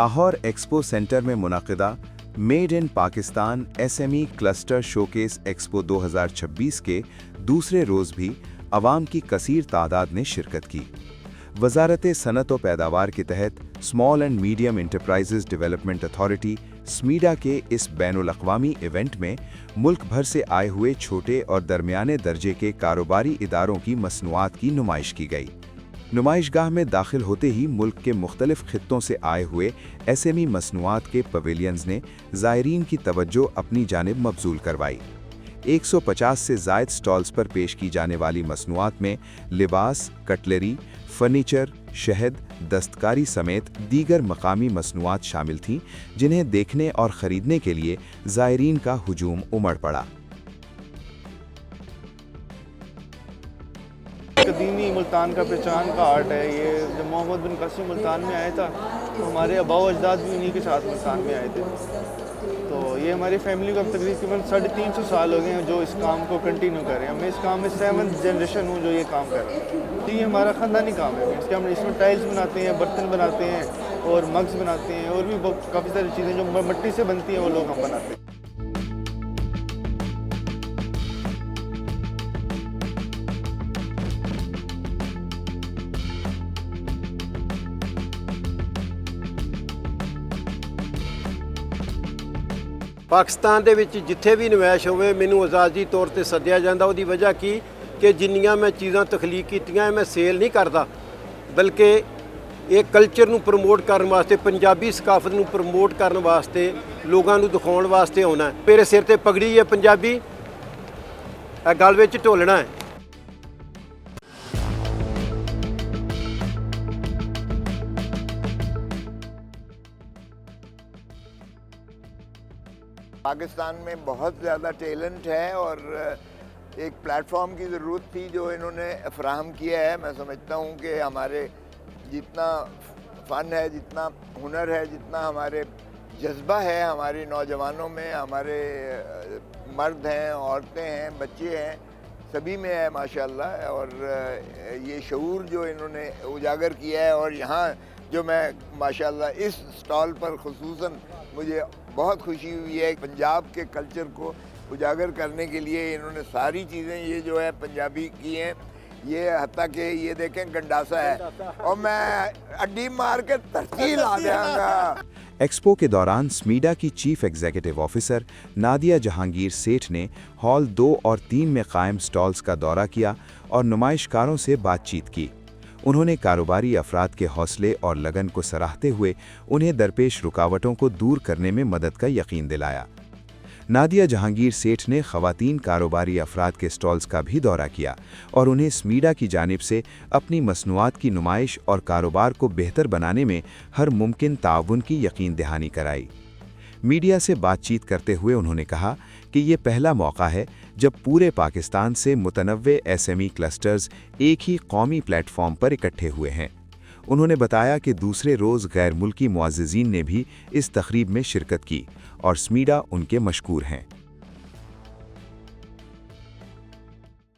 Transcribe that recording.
Lahore expo centre में मुनक़िदा made in Pakistan SME cluster showcase expo 2026 के दूसरे रोज़ भी अवाम की कसीर तादाद ने शिरकत की। वज़ारत सनत व पैदावार के तहत small and medium enterprises development authority SMEDA के इस बैनुल-अक़वामी इवेंट में मुल्क भर से आए हुए छोटे और दरमियाने दर्जे के कारोबारी इदारों की मसनूआत की नुमाइश की गई। नुमाइशगाह में दाखिल होते ही मुल्क के मुख्तलिफ खित्तों से आए हुए एसएमई मसनूआत के पवेलियंस ने ज़ायरीन की तवज्जो अपनी जानिब मबजूल करवाई। 150 से ज़ायद स्टॉल्स पर पेश की जाने वाली मसनूआत में लिबास, कटलरी, फर्नीचर, शहद, दस्तकारी समेत दीगर मकामी मसनूआत शामिल थीं, जिन्हें देखने और ख़रीदने के लिए ज़ायरीन का हुजूम उमड़ पड़ा। कदीमी मुल्तान का पहचान का आर्ट है ये। जब मोहम्मद बिन कासिम मुल्तान में आया था तो हमारे आबाओ अजदाद भी उन्हीं के साथ मुल्तान में आए थे। तो ये हमारी फैमिली को अब तकरीबन 350 साल हो गए हैं जो इस काम को कंटिन्यू कर रहे हैं। मैं इस काम में 7th जनरेशन हूँ जो ये काम कर रहा हूँ। ये हमारा ख़ानदानी काम है। इसमें टाइल्स बनाते हैं, बर्तन बनाते हैं और मग्स बनाते हैं और भी काफ़ी सारी चीज़ें जो मिट्टी से बनती हैं वो लोग हम बनाते हैं। ਪਾਕਿਸਤਾਨ ਦੇ ਵਿੱਚ ਜਿੱਥੇ ਵੀ ਨੁਮਾਇਸ਼ ਹੋਵੇ ਮੈਨੂੰ ਆਜ਼ਾਦੀ ਤੌਰ ਤੇ ਸੱਦਿਆ ਜਾਂਦਾ। ਉਹਦੀ ਵਜ੍ਹਾ ਕੀ ਕਿ ਜਿੰਨੀਆਂ ਮੈਂ ਚੀਜ਼ਾਂ ਤਖਲੀਕ ਕੀਤੀਆਂ ਮੈਂ ਸੇਲ ਨਹੀਂ ਕਰਦਾ, ਬਲਕਿ ਇਹ ਕਲਚਰ ਨੂੰ ਪ੍ਰਮੋਟ ਕਰਨ ਵਾਸਤੇ, ਪੰਜਾਬੀ ਸਕਾਫਤ ਨੂੰ ਪ੍ਰਮੋਟ ਕਰਨ ਵਾਸਤੇ, ਲੋਕਾਂ ਨੂੰ ਦਿਖਾਉਣ ਵਾਸਤੇ ਆਉਣਾ। ਮੇਰੇ ਸਿਰ ਤੇ ਪਗੜੀ ਹੈ ਪੰਜਾਬੀ, ਇਹ ਗਲ ਵਿੱਚ ਢੋਲਣਾ ਹੈ। पाकिस्तान में बहुत ज़्यादा टैलेंट है और एक प्लेटफॉर्म की ज़रूरत थी जो इन्होंने फ़राहम किया है। मैं समझता हूँ कि हमारे जितना फ़न है, जितना हुनर है, जितना हमारे जज्बा है हमारे नौजवानों में, हमारे मर्द हैं, औरतें हैं, बच्चे हैं, सभी में है माशाल्लाह। और ये शऊर जो इन्होंने उजागर किया है और यहाँ जो मैं माशाल्लाह इस स्टॉल पर खुसूसन मुझे बहुत खुशी हुई है। पंजाब के कल्चर को उजागर करने के लिए इन्होंने सारी चीज़ें ये जो है पंजाबी की हैं। ये हत्ता कि ये देखें गंडासा है और मैं अड्डी मार के तरकील आ जाऊंगा। एक्सपो के दौरान स्मीडा की chief executive officer Nadia Jahangir सेठ ने हॉल 2 और 3 में कायम स्टॉल्स का दौरा किया और नुमाइशकारों से बातचीत की। उन्होंने कारोबारी अफराद के हौसले और लगन को सराहते हुए उन्हें दरपेश रुकावटों को दूर करने में मदद का यकीन दिलाया। नादिया जहांगीर सेठ ने ख़वातीन कारोबारी अफराद के स्टॉल्स का भी दौरा किया और उन्हें स्मीडा की जानिब से अपनी मसनूआत की नुमाइश और कारोबार को बेहतर बनाने में हर मुमकिन ताउन की यकीन दहानी कराई। मीडिया से बातचीत करते हुए उन्होंने कहा कि ये पहला मौका है जब पूरे पाकिस्तान से मुतनव्वे एसएमई क्लस्टर्स एक ही कौमी प्लेटफॉर्म पर इकट्ठे हुए हैं। उन्होंने बताया कि दूसरे रोज़ गैर मुल्की मुअज़्ज़िज़ीन ने भी इस तक़रीब में शिरकत की और स्मीडा उनके मशकूर हैं।